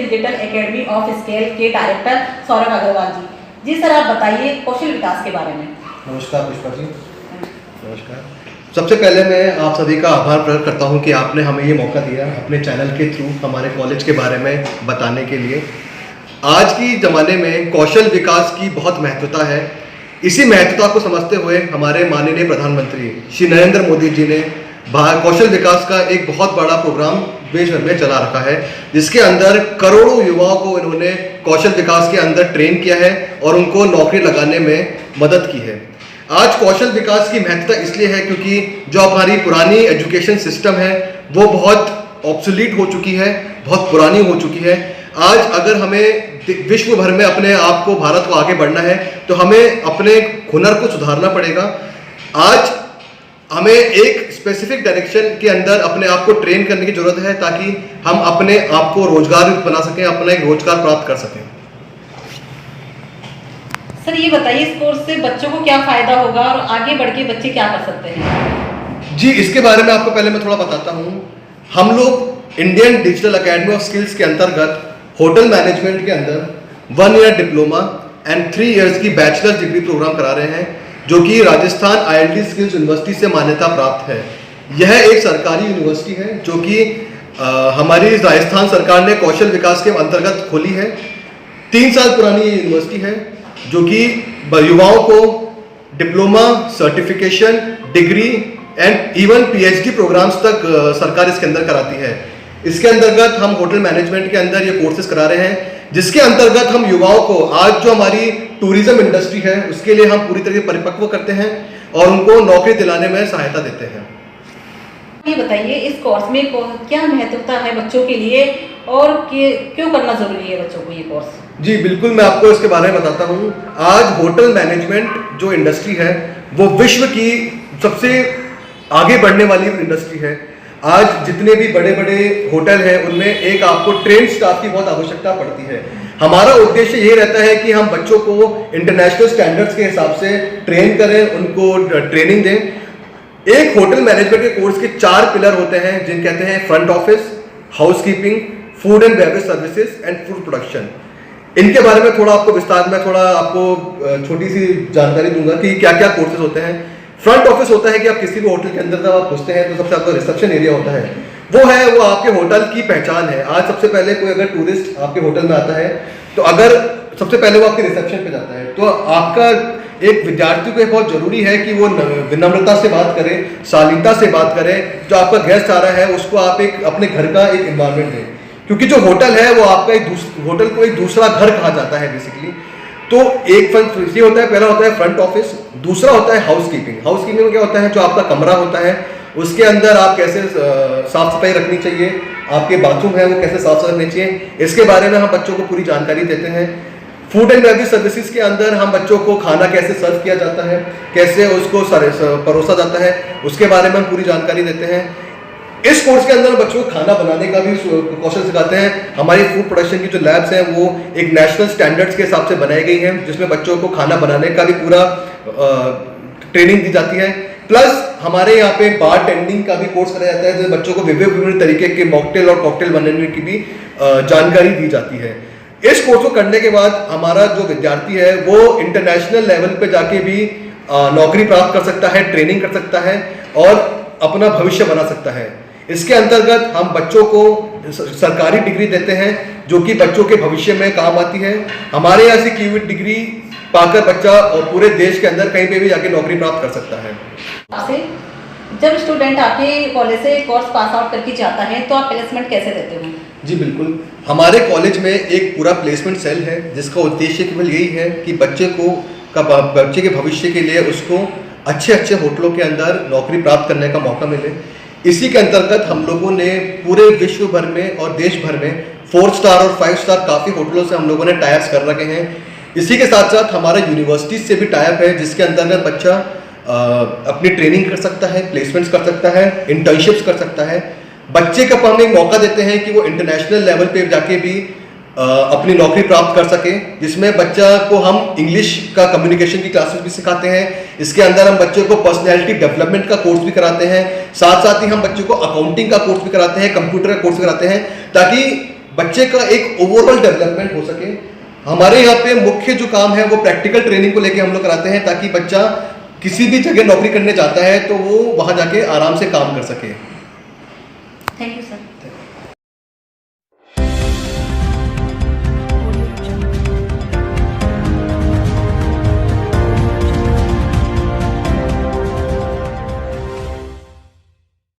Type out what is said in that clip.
Digital academy of scale के director Saurabh Agarwal जी। जी sir, आप बताइए कौशल विकास के बारे में। नमस्कार पुष्पा जी। नमस्कार। सबसे पहले मैं आप सभी का आभार प्रकट करता हूं कि आपने हमें ये मौका दिया अपने चैनल के थ्रू हमारे कॉलेज के बारे में बताने के लिए। आज की ज़माने में कौशल विकास की बहुत महत्वता है। इसी महत्वता को समझते हुए हमारे माननीय प्रधानमंत्री श्री नरेंद्र मोदी जी ने कौशल विकास का एक बहुत बड़ा प्रोग्राम देश भर में चला रखा है, जिसके अंदर करोड़ों युवाओं को इन्होंने कौशल विकास के अंदर ट्रेन किया है और उनको नौकरी लगाने में मदद की है। आज कौशल विकास की महत्वता इसलिए है क्योंकि जो हमारी पुरानी एजुकेशन सिस्टम है वो बहुत ऑब्सोलीट हो चुकी है, बहुत पुरानी हो चुकी है। आज अगर हमें विश्व भर में अपने आप को, भारत को आगे बढ़ना है तो हमें अपने हुनर को सुधारना पड़ेगा। आज हमें एक स्पेसिफिक डायरेक्शन के अंदर अपने आप को ट्रेन करने की जरूरत है ताकि हम अपने आप को रोजगार बना सकें, अपना एक रोजगार प्राप्त कर सकें। सर ये बताइए इस कोर्स से बच्चों को क्या फायदा होगा और आगे बढ़ के बच्चे क्या कर सकते हैं? जी, इसके बारे में आपको पहले मैं थोड़ा बताता हूँ। हम लोग Indian digital academy of skills के अंतर्गत होटल मैनेजमेंट के अंदर 1 ईयर डिप्लोमा एंड 3 इयर्स की बैचलर्स डिग्री प्रोग्राम करा रहे हैं, जो कि राजस्थान ILT स्किल्स यूनिवर्सिटी से मान्यता प्राप्त है। यह एक सरकारी यूनिवर्सिटी है जो कि हमारी राजस्थान सरकार ने कौशल विकास के अंतर्गत खोली है। 3 साल पुरानी ये यूनिवर्सिटी है जो कि युवाओं को diploma, certification, degree and even PhD programmes तक सरकार इसके अंदर कराती है। इसके अंतर्गत हम होटल मैनेजमेंट के अंदर ये कोर्सेज करा रहे हैं, जिसके अंतर्गत हम युवाओं को आज जो हमारी टूरिज्म इंडस्ट्री है उसके लिए हम पूरी तरह परिपक्व करते हैं और उनको नौकरी दिलाने में सहायता देते हैं। ये बताइए इस कोर्स में क्या महत्वता है बच्चों के लिए और क्यों करना जरूरी है बच्चों को ये कोर्स? जी बिल्कुल, मैं आपको इसके बारे में बताता हूँ। आज होटल मैनेजमेंट जो इंडस्ट्री है वो विश्व की सबसे आगे बढ़ने वाली इंडस्ट्री है। आज जितने भी बड़े बड़े होटल हैं उनमें एक आपको ट्रेन स्टाफ की बहुत आवश्यकता पड़ती है। हमारा उद्देश्य ये रहता है कि हम बच्चों को इंटरनेशनल स्टैंडर्ड्स के हिसाब से ट्रेन करें, उनको ट्रेनिंग दें। एक होटल मैनेजमेंट के कोर्स के 4 पिलर होते हैं, जिन कहते हैं front office, housekeeping, food and beverage services and food production. इनके बारे में थोड़ा आपको विस्तार में छोटी सी जानकारी दूंगा कि क्या क्या कोर्सेज होते हैं। फ्रंट ऑफिस होता है कि आप किसी भी होटल के अंदर जब आप घुसते हैं तो सबसे आपका रिसेप्शन एरिया होता है, वो आपके होटल की पहचान है। आज सबसे पहले कोई अगर टूरिस्ट आपके होटल में आता है तो अगर सबसे पहले वो आपके रिसेप्शन पे जाता है तो आपका एक विद्यार्थी को बहुत जरूरी है कि वो विनम्रता से बात करे, शालीनता से बात करे। जो आपका गेस्ट आ रहा है उसको आप एक अपने घर का एक एनवायरनमेंट दें, क्योंकि जो होटल है वो आपका होटल को एक दूसरा घर कहा जाता है बेसिकली। तो एक ये होता है, पहला होता है फ्रंट ऑफिस, दूसरा होता है हाउसकीपिंग। हाउसकीपिंग में क्या होता है, जो आपका कमरा होता है उसके अंदर आप कैसे साफ सफाई रखनी चाहिए, आपके बाथरूम है वो कैसे साफ सफाई रखनी चाहिए, इसके बारे में हम बच्चों को पूरी जानकारी देते हैं। फूड एंड बेवरेज सर्विसेज के अंदर हम बच्चों को खाना कैसे सर्व किया जाता है, कैसे उसको परोसा जाता है, उसके बारे में हम पूरी जानकारी देते हैं। इस कोर्स के अंदर बच्चों को खाना बनाने का भी कौशल सिखाते हैं। हमारी फूड प्रोडक्शन की जो लैब्स हैं वो एक नेशनल स्टैंडर्ड्स के हिसाब से बनाई गई हैं, जिसमें बच्चों को खाना बनाने का भी पूरा ट्रेनिंग दी जाती है। प्लस हमारे यहाँ पे बार टेंडिंग का भी कोर्स कराया जाता है, जिसमें बच्चों को विभिन्न तरीके के मॉकटेल और कॉकटेल बनाने की भी जानकारी दी जाती है। इस कोर्स को करने के बाद हमारा जो विद्यार्थी है वो इंटरनेशनल लेवल पे जाके भी नौकरी प्राप्त कर सकता है, ट्रेनिंग कर सकता है और अपना भविष्य बना सकता है। इसके अंतर्गत हम बच्चों को सरकारी डिग्री देते हैं जो कि बच्चों के भविष्य में काम आती है। हमारे यहाँ से की हुई डिग्री पाकर बच्चा और पूरे देश के अंदर कहीं पे भी जाके नौकरी प्राप्त कर सकता है। आपसे जब स्टूडेंट आपके कॉलेज से कोर्स पास आउट करके जाता है तो आप प्लेसमेंट कैसे देते हो? जी बिल्कुल, हमारे कॉलेज में एक पूरा प्लेसमेंट सेल है जिसका उद्देश्य केवल यही है कि बच्चे के भविष्य के लिए उसको अच्छे होटलों के अंदर नौकरी प्राप्त करने का मौका मिले। इसी के अंतर्गत हम लोगों ने पूरे विश्व भर में और देश भर में 4 स्टार और 5 स्टार काफ़ी होटलों से हम लोगों ने टाइप्स कर रखे हैं। इसी के साथ साथ हमारा यूनिवर्सिटी से भी टाइप है, जिसके अंतर्गत बच्चा अपनी ट्रेनिंग कर सकता है, प्लेसमेंट्स कर सकता है, इंटर्नशिप्स कर सकता है। बच्चे को हम एक मौका देते हैं कि वो इंटरनेशनल लेवल पे जाके भी अपनी नौकरी प्राप्त कर सके, जिसमें बच्चा को हम इंग्लिश का कम्युनिकेशन की क्लासेस भी सिखाते हैं। इसके अंदर हम बच्चों को पर्सनैलिटी डेवलपमेंट का कोर्स भी कराते हैं, साथ साथ ही हम बच्चों को अकाउंटिंग का कोर्स भी कराते हैं, कंप्यूटर का कोर्स भी कराते हैं, ताकि बच्चे का एक ओवरऑल डेवलपमेंट हो सके। हमारे यहाँ पे मुख्य जो काम है वो प्रैक्टिकल ट्रेनिंग को लेके हम लोग कराते हैं, ताकि बच्चा किसी भी जगह नौकरी करने जाता है तो वो वहाँ जाके आराम से काम कर सके। Thank you sir.